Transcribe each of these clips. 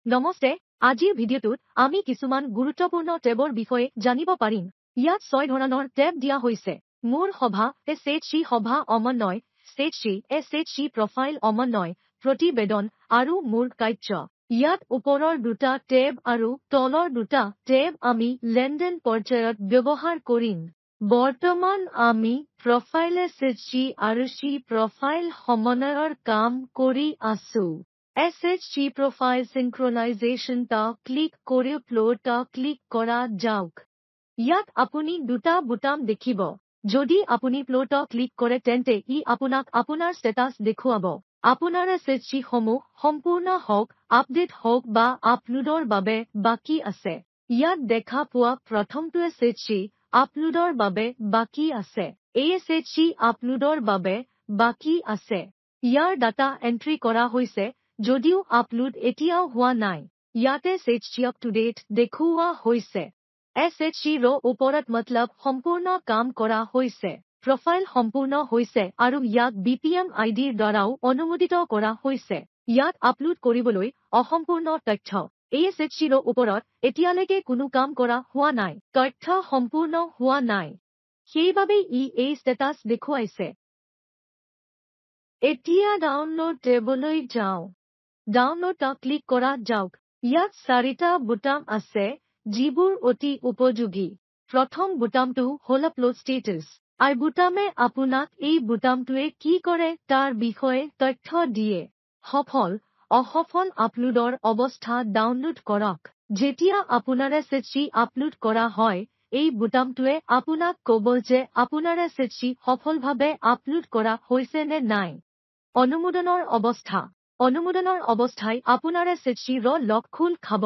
নমস্তে, আজিৰ ভিডিঅ'টোত আমি কিছুমান গুৰুত্বপূৰ্ণ টেবৰ বিষয়ে জানিব পাৰিম। ইয়াত 6 ধৰণৰ টেব দিয়া হৈছে। মোৰ সভা, SHC সভা অমনয়, SHC, SHC প্ৰফাইল অমনয়, প্ৰতিবেদন আৰু মোৰ কাৰ্য। ইয়াত ওপৰৰ দুটা টেব আৰু তলৰ দুটা টেব আমি লেনদেন পৰ্যায়ত ব্যৱহাৰ কৰিম। বৰ্তমান আমি প্ৰফাইল SHC আৰু C প্ৰফাইল সমন্বয়ৰ কাম কৰি আছো। SHC প্ৰফাইল চিনক্ৰনাইজেশ্যন টা ক্লিক কৰি ফ্ল' টা ক্লিক কৰা যাওক। ইয়াত আপুনি দুটা বুটাম দেখিব। যদি আপুনি ফ্ল' টা ক্লিক কৰে তেন্তে ই আপোনাক আপোনাৰ ষ্টেটাছ দেখুৱাব। আপোনাৰ SHC সমূহ সম্পূৰ্ণ হওক, আপডেট হওক বা আপলোডৰ বাবে বাকী আছে। ইয়াত দেখা পোৱা প্ৰথমটো SHC আপলোডৰ বাবে বাকী আছে। এই SHC আপলোডৰ বাবে বাকী আছে। ইয়াৰ ডাটা এন্ট্ৰি কৰা হৈছে যদিও আপলোড এতিয়াও হোৱা নাই। ইয়াতে SHC আপ টু ডেট দেখুওৱা হৈছে। SHC ৰ ওপৰত মতলব সম্পূৰ্ণ কাম কৰা হৈছে। প্ৰফাইল সম্পূৰ্ণ হৈছে আৰু ইয়াক BPM আইডিৰ দ্বাৰাও অনুমোদিত কৰা হৈছে। ইয়াত আপলোড কৰিবলৈ অসম্পূৰ্ণ তথ্য। এই SHC ৰ ওপৰত এতিয়ালৈকে কোনো কাম কৰা হোৱা নাই। তথ্য সম্পূৰ্ণ হোৱা নাই। সেইবাবে ই এই ষ্টেটাছ দেখুৱাইছে। এতিয়া ডাউনলোড টেবলৈ যাওঁ। ডাউনলোড টা ক্লিক কৰা যাওক। ইয়াত 4টা বুটাম আছে যিবোৰ অতি উপযোগী। প্ৰথম বুটামটো হ'ল আপলোড ষ্টেটাছ। এই বুটামে আপোনাক এই বুটামটোৱে কি কৰে তাৰ বিষয়ে তথ্য দিয়ে। সফল, অসফল আপলোডৰ অৱস্থা ডাউনলোড কৰক। যেতিয়া আপোনাৰ SHC আপলোড কৰা হয়, এই বুটামটোৱে আপোনাক ক'ব যে আপোনাৰ SHC সফলভাৱে আপলোড কৰা হৈছে নে নাই। অনুমোদনৰ অৱস্থা। অনুমোদনৰ অৱস্থাই আপোনাৰ SHC ৰ লক খোল খাব।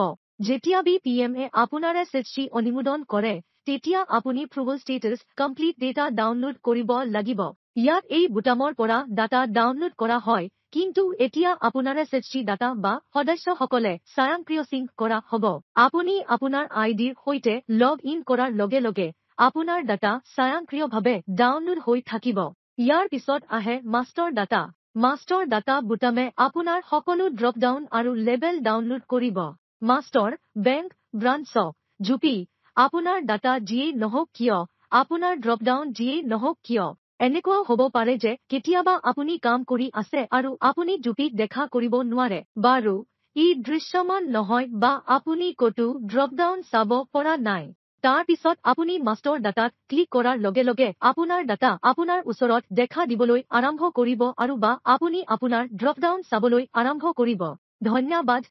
যেতিয়া BPM এ আপোনাৰ SHC অনুমোদন কৰে, তেতিয়া আপুনি approval status complete data download কৰিব লাগিব। ইয়াত এই বুটামৰ পৰা ডাটা ডাউনলোড কৰা হয়, কিন্তু এতিয়া আপোনাৰ SHC ডাটা বা সদস্যসকলে স্বয়ংক্ৰিয় সিংক কৰা হ'ব। আপুনি আপোনাৰ আইডিৰ সৈতে লগ ইন কৰাৰ লগে লগে আপোনাৰ ডাটা স্বয়ংক্ৰিয়ভাৱে ডাউনলোড হৈ থাকিব। ইয়াৰ পিছত আহে মাষ্টাৰ ডাটা। মাষ্টাৰ ডাটা বুটামে আপোনাৰ সকলো ড্ৰপডাউন আৰু লেবেল ডাউনলোড কৰিব। মাষ্টাৰ, বেংক, ব্ৰাঞ্চ, জুপি, আপোনাৰ ডাটা যিয়েই নহওক কিয়, আপোনাৰ ড্ৰপডাউন যিয়েই নহওক কিয়। এনেকুৱাও হ'ব পাৰে যে কেতিয়াবা আপুনি কাম কৰি আছে আৰু আপুনি জুপিক দেখা কৰিব নোৱাৰে। বাৰু, ই দৃশ্যমান নহয় বা আপুনি ক'তো ড্ৰপডাউন চাব পৰা নাই। তাৰ পিছত আপুনি মাষ্টাৰ ডাটাত ক্লিক কৰাৰ লগে লগে আপোনাৰ ডাটা আপোনাৰ ওচৰত দেখা দিবলৈ আৰম্ভ কৰিব আৰু বা আপুনি আপোনাৰ ড্ৰপডাউন চাবলৈ আৰম্ভ কৰিব। ধন্যবাদ।